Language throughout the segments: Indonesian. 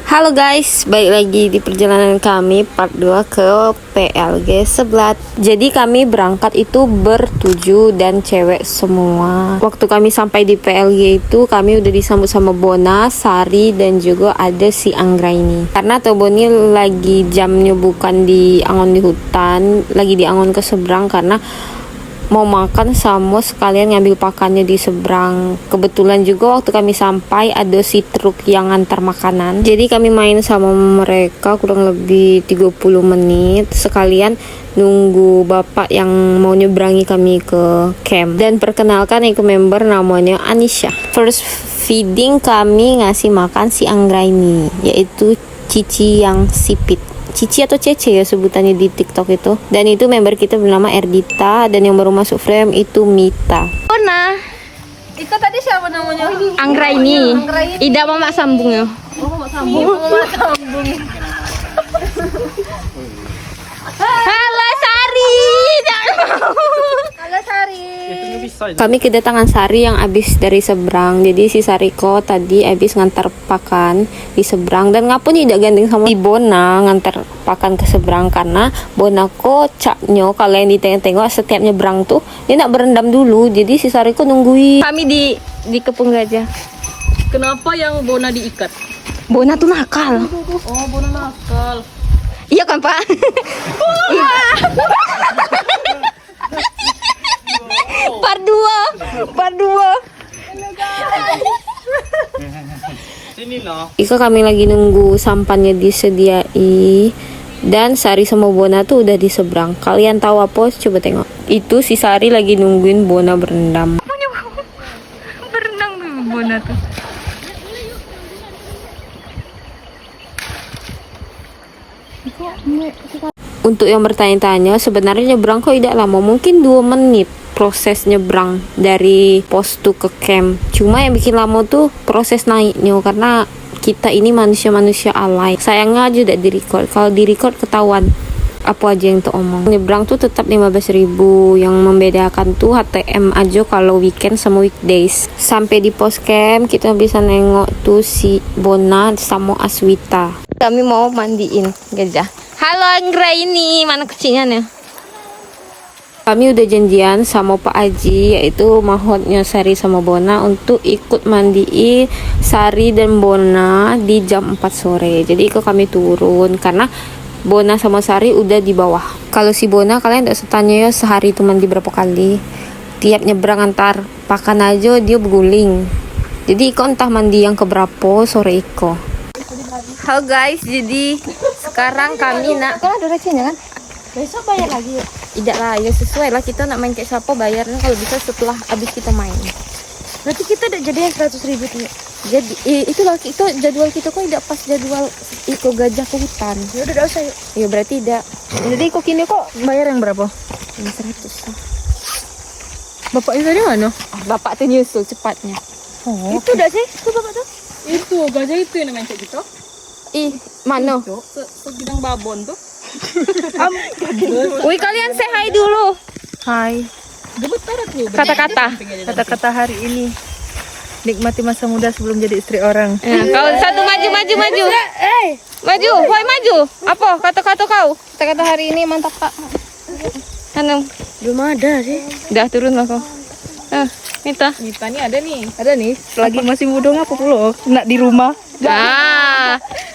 Halo guys, balik lagi di perjalanan kami part 2 ke PLG Seblat. Jadi kami berangkat itu bertujuh dan cewek semua. Waktu kami sampai di PLG itu kami udah disambut sama Bona, Sari dan juga ada si Anggraini. Karena Toboni lagi jamnya bukan di Angon di hutan, lagi di Angon ke seberang karena mau makan sama sekalian ngambil pakannya di seberang. Kebetulan juga waktu kami sampai ada si truk yang ngantar makanan. Jadi kami main sama mereka kurang lebih 30 menit sekalian nunggu bapak yang mau nyebrangi kami ke camp. Dan perkenalkan aku member namanya Anisha. First feeding kami ngasih makan si Anggraini, yaitu Cici yang sipit. Cici atau Cece ya sebutannya di TikTok itu. Dan itu member kita bernama Erdita, dan yang baru masuk frame itu Mita. Bona. Ika tadi siapa namanya? Anggraini. Ida mama sambung ya. Oh, Mama Sambung. Mama Sambung. Halo Sari. Halo Sari. Kami kedatangan Sari yang abis dari seberang. Jadi si Sariko tadi abis ngantar pakan di seberang. Dan ngapun tidak gandeng sama si Bona ngantar pakan ke seberang. Karena Bona kocaknya kalau yang ditengok-tengok setiap nyebrang tuh dia nak berendam dulu. Jadi si Sariko nungguin. Kami di kepung gajah. Kenapa yang Bona diikat? Bona tuh nakal. Oh, Bona nakal. Iya kan Pak? Part 2. Ika kami lagi nunggu sampannya disediai. Dan Sari sama Bona tuh udah di seberang. Kalian tahu apa? Coba tengok. Itu si Sari lagi nungguin Bona berendam. Berenang tuh Bona tuh. Untuk yang bertanya-tanya, sebenarnya nyebrang kok tidak lama, mungkin 2 menit proses nyebrang dari pos tuh ke camp. Cuma yang bikin lama tuh proses naiknya, karena kita ini manusia-manusia alay. Sayangnya aja tidak di-record. Kalau di-record ketahuan apa aja yang tuh omong. Nyebrang tuh tetap 15.000. Yang membedakan tuh HTM aja kalau weekend sama weekdays. Sampai di pos camp kita bisa nengok tuh si Bona sama Aswita. Kami mau mandiin gajah. Halo Anggraini, mana kucingnya nih? Kami udah janjian sama Pak Aji, yaitu mahotnya Sari sama Bona, untuk ikut mandiin Sari dan Bona di jam 4 sore. Jadi ikut kami turun karena Bona sama Sari udah di bawah. Kalau si Bona kalian tidak setanya ya sehari itu mandi berapa kali. Tiap nyebrang antar pakan aja dia berguling. Jadi Iko entah mandi yang keberapa sore Iko. Halo guys, jadi sekarang kami nak. Kan ada recehnya kan? Besok bayar lagi ya? Tidak lah, ya sesuai lah kita nak main kayak siapa bayarnya kalau bisa setelah habis kita main. Berarti kita udah jadi yang 100.000 tuh ya? Jadi itulah itu jadwal kita kok tidak pas jadwal iko gajah ke hutan. Ya udah usah yuk. Ya berarti tidak. Jadi kok kini kok bayar yang berapa? 100 lah. Bapaknya tadi mana? Bapak tuh nyusul cepatnya. Oh, itu udah sih? Itu bapak tuh? Itu gajah itu yang main kayak gitu. Ih, mana? Sebidang babon tuh. Wih, kalian say hi dulu. Hai. Gemetar tuh. Kata-kata hari ini. Nikmati masa muda sebelum jadi istri orang. Ya, kau satu maju. Maju, woi maju. Apa kata-kata kau? Kata-kata hari ini mantap Pak. Anu, Belum ada sih. udah turun lah kau. Mita. Mita nih ada nih. Ada nih. Selagi masih muda ngapa pula? Nak di rumah.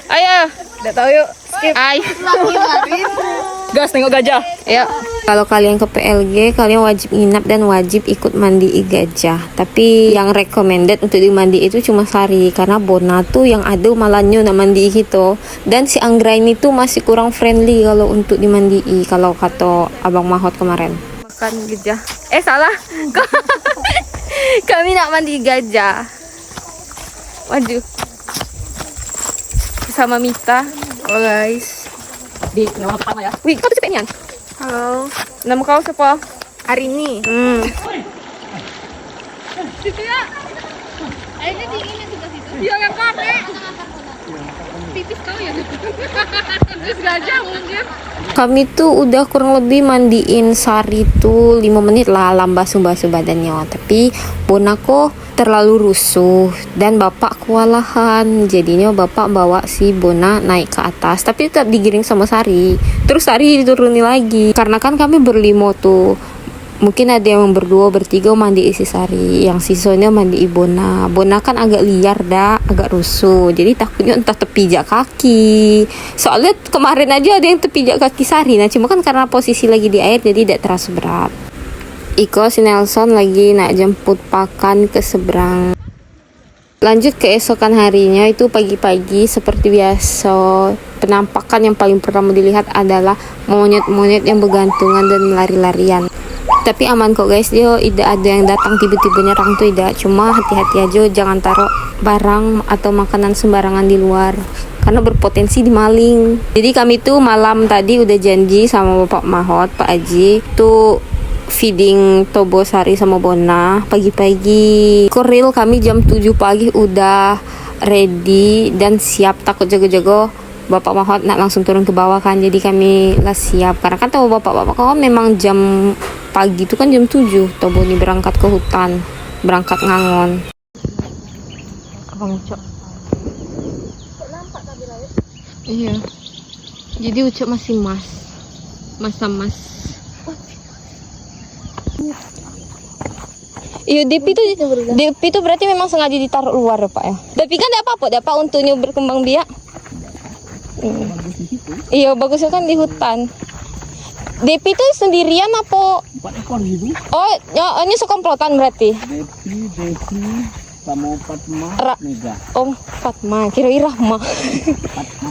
Ayo. Udah tahu yuk. Skip. Ay. Gas tengok gajah. Ayo. Kalau kalian ke PLG, kalian wajib nginap dan wajib ikut mandi gajah. Tapi yang recommended untuk dimandi itu cuma Sari, karena Bona tuh yang ada malahnya nak mandi gitu. Dan si Anggraini tuh masih kurang friendly kalau untuk dimandi, kalau kata Abang Mahot kemarin. Makan gajah. Salah. Kami nak mandi gajah. Maju. Bersama Mita. Oh guys. Di nama pertama ya. Wih, kau tuh cepetnya. Halo. Nama kau siapa? Arini. Situ ya. Ayo dinginnya suka situ. Dia yang kakek. Pipis kau ya. Terus gajah mungkin. Kami tuh udah kurang lebih mandiin Sari tuh 5 menit lah, basuh badannya. Tapi Bona kok terlalu rusuh dan bapak kewalahan. Jadinya bapak bawa si Bona naik ke atas, tapi tetap digiring sama Sari. Terus Sari dituruni lagi karena kan kami berlima tuh. Mungkin ada yang berdua bertiga mandi isi Sari, yang sisanya mandi Bona. Bona kan agak liar dah, agak rusuh, jadi takutnya entah terpijak kaki. Soalnya kemarin aja ada yang terpijak kaki Sari, nah cuma kan karena posisi lagi di air jadi tidak terasa berat. Iko si Nelson lagi nak jemput pakan ke seberang. Lanjut keesokan harinya, itu pagi-pagi seperti biasa. Penampakan yang paling pertama dilihat adalah monyet-monyet yang bergantungan dan lari-larian. Tapi aman kok guys, dia tidak ada yang datang tiba-tiba nyerang tuh tidak. Cuma hati-hati aja, jangan taruh barang atau makanan sembarangan di luar karena berpotensi dimaling. Jadi kami tuh malam tadi udah janji sama Bapak Mahot, Pak Aji tuh feeding Tobo Sari sama Bona pagi-pagi. Koril kami jam 7 pagi udah ready dan siap, takut jago-jago Bapak Mahot nak langsung turun ke bawah kan, jadi kami lah siap karena kan tahu bapak-bapak kalau memang jam pagi itu kan jam 7 Tobo ini berangkat ke hutan, berangkat ngangon. Abang Ucok. Iya. Jadi Ucok masih masa mas. Iya, Depi itu berarti memang sengaja ditaruh luar ya Pak ya. Tapi kan tidak apa-apa, tidak apa untuknya berkembang biak. Iya, bagusnya kan di hutan. Depi itu sendirian apa? 4 ekor gitu. Oh, ya, ini sekomplotan berarti. Depi sama Fatma Mega. Oh, Fatma, kira Rahma. Fatma.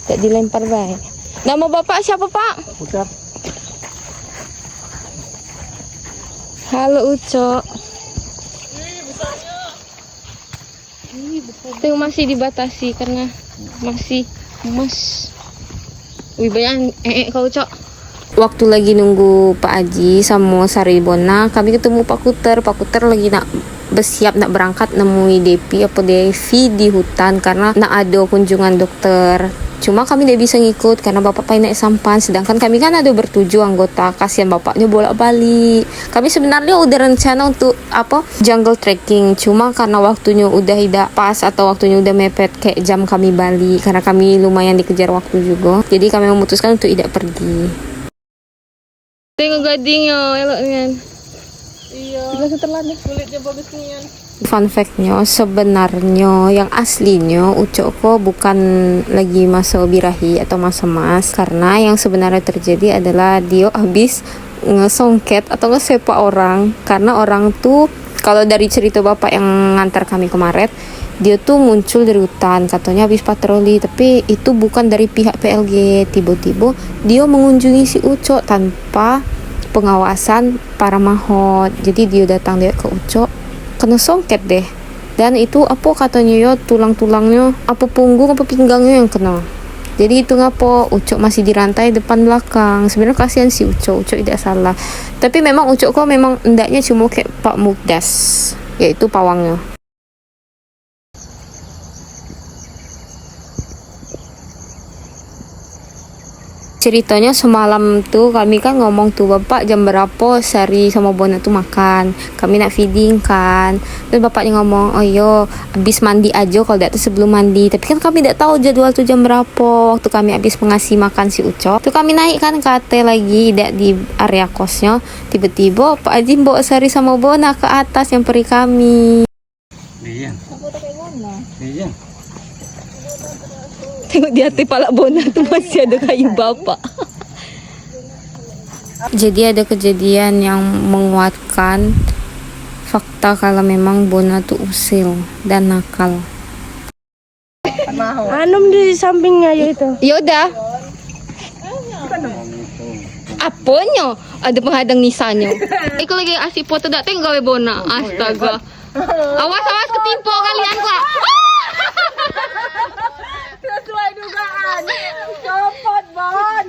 Tak dilempar baik. Nama bapak siapa Pak? Putar. Halo Ucok. Itu masih dibatasi karena masih emas. Wih banyak kau Ucok. Waktu lagi nunggu Pak Aji sama Sari Bona, kami ketemu Pak Kuter. Pak Kuter lagi nak bersiap nak berangkat nemui Depi apa Devi di hutan karena nak ada kunjungan dokter. Cuma kami tidak bisa ngikut karena bapak pengen naik sampan, sedangkan kami kan ada bertujuh anggota. Kasihan bapaknya bolak-balik. Kami sebenarnya udah rencana untuk jungle trekking, cuma karena waktunya udah tidak pas atau waktunya udah mepet kayak jam kami balik, karena kami lumayan dikejar waktu juga, jadi kami memutuskan untuk tidak pergi. Tengok gadingnya elok nian. Iya. Kulitnya bagus nian. Fun fact-nya, sebenarnya yang aslinya Ucok kok bukan lagi masa birahi atau masa mas, karena yang sebenarnya terjadi adalah dia habis ngesongket atau ngesepak orang. Karena orang tuh, kalau dari cerita bapak yang ngantar kami kemarin, dia tuh muncul dari hutan, katanya habis patroli, tapi itu bukan dari pihak PLG. Tiba-tiba dia mengunjungi si Ucok tanpa pengawasan para mahot. Jadi dia datang dia ke Ucok, kena songket deh, dan itu apa katanya ya, tulang-tulangnya apa punggung apa pinggangnya yang kena. Jadi itu ngapa Ucok masih dirantai depan belakang. Sebenarnya kasihan si Ucok tidak salah, tapi memang Ucok kok memang endaknya cuma kayak Pak Mukdas, yaitu pawangnya. Ceritanya semalam tuh kami kan ngomong tuh, bapak jam berapa Sari sama Bona tuh makan, kami nak feeding kan. Terus bapaknya ngomong, oh yo habis mandi aja kalau tidak tuh sebelum mandi. Tapi kan kami tidak tahu jadwal tuh jam berapa. Waktu kami habis mengasih makan si Ucok tuh kami naik kan ke atas lagi, tidak di area kosnya. Tiba-tiba Pak Haji bawa Sari sama Bona ke atas yang peri kami. Iya. Iya. Tengok di atas palak Bona tuh masih ada kayu bapak. Jadi ada kejadian yang menguatkan fakta kalau memang Bona tuh usil dan nakal. Anum di sampingnya ya itu. Yaudah. Apanya? Ada penghadang nisanya. Aku lagi asik foto dak tengok gawe Bona. Astaga. Awas ketimpo kalian kok. Sesuai dugaan. Copot Bon.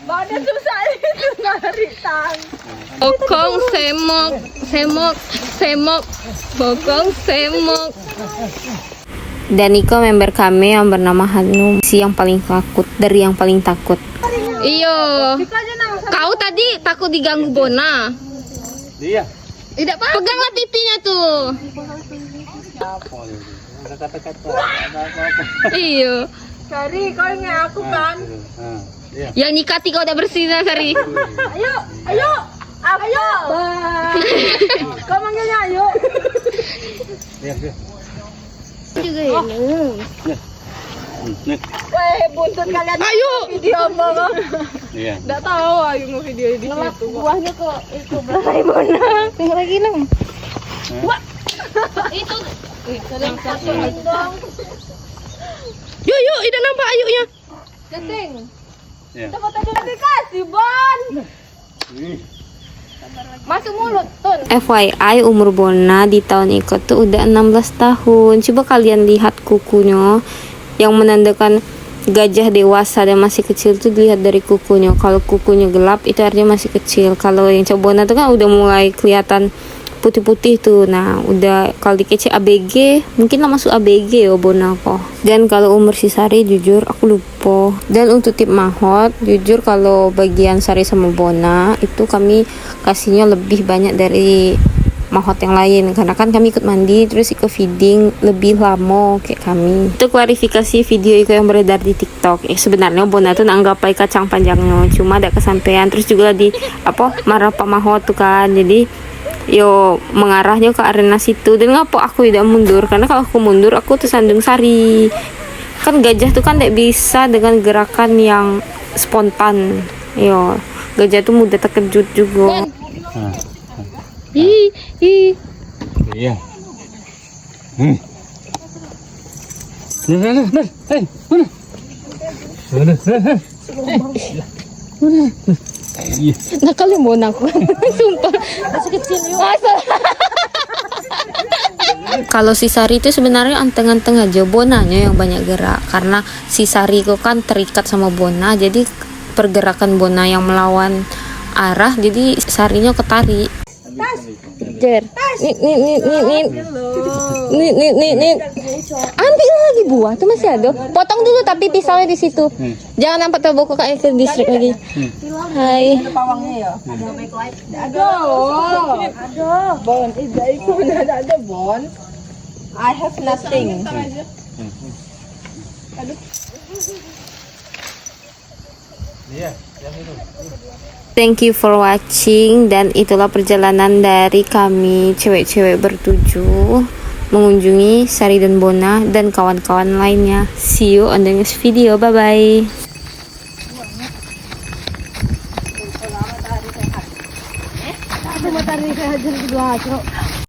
Bonnya susah itu narik tang. Bokong semok. Bokong semok. Dan Niko member kami yang bernama Hanum, si yang paling takut dari yang paling takut. Iyo. Kau tadi takut diganggu Bona. Iya. Tidak apa. Peganglah pipinya tuh. Apa itu? Ada kata-kata. Ada apa-apa. Iya. Sari, kau ingat aku kan? Nah, iya. Yang nyikati kau udah bersih nah, Sari. Ayo, ayo, ayo. Kau manggilnya ayo. Iya, iya. Juga ini. Nih. Weh, buntut kalian. Ayo. Video apa? Iya. Nggak tahu ayo mau video di situ. Buahnya kok itu belai bona. Tunggu lagi nang. Itu. Saling satuin dong. Yuk yuk, tidak nampak ayunya. Dating. Iya. Coba tadi lagi kasih, Bon. Ih. Masuk mulut, Tun. FYI umur Bona di tahun itu tuh udah 16 tahun. Coba kalian lihat kukunya yang menandakan gajah dewasa dan masih kecil tuh dilihat dari kukunya. Kalau kukunya gelap itu artinya masih kecil. Kalau yang coba Bona tuh kan udah mulai kelihatan putih-putih tuh. Nah, udah kalau dikecil ABG, mungkin lah masuk ABG ya Bona kok. Dan kalau umur si Sari jujur aku lupa. Dan untuk tip mahot, jujur kalau bagian Sari sama Bona itu kami kasihnya lebih banyak dari mahot yang lain karena kan kami ikut mandi terus ikut feeding lebih lama kayak kami. Itu klarifikasi video itu yang beredar di TikTok. Sebenarnya Bona tuh nanggapai kacang panjangnya cuma ada kesampaian terus juga di marah Pak Mahot tuh kan. Jadi yo mengarahnya ke arena situ dan ngapa aku tidak mundur karena kalau aku mundur aku tersandung Sari. Kan gajah tuh kan tidak bisa dengan gerakan yang spontan. Yo gajah tuh mudah terkejut juga. Nah, Ih, ih. iya. Nah. Hei, mana? Mana? Iya. Nakal yung bona ko. Sumpah. Masih kecil yun. Kalau si Sari itu sebenarnya anteng-anteng aja, Bonanya yang banyak gerak karena si Sari itu kan terikat sama Bona, jadi pergerakan Bona yang melawan arah, jadi Sarinya ketarik. Jer. Nih. Ambil lagi buah tuh masih ada. Potong dulu tapi pisaunya di situ. Jangan nampak terboko kayak ke distrik lagi. Hai. Aduh, Bon, itu benar ada Bon. I have nothing. Iya, yang itu. Thank you for watching dan itulah perjalanan dari kami cewek-cewek bertujuh mengunjungi Sari dan Bona dan kawan-kawan lainnya. See you on the next video. Bye bye. Matahari saya hajar di dua,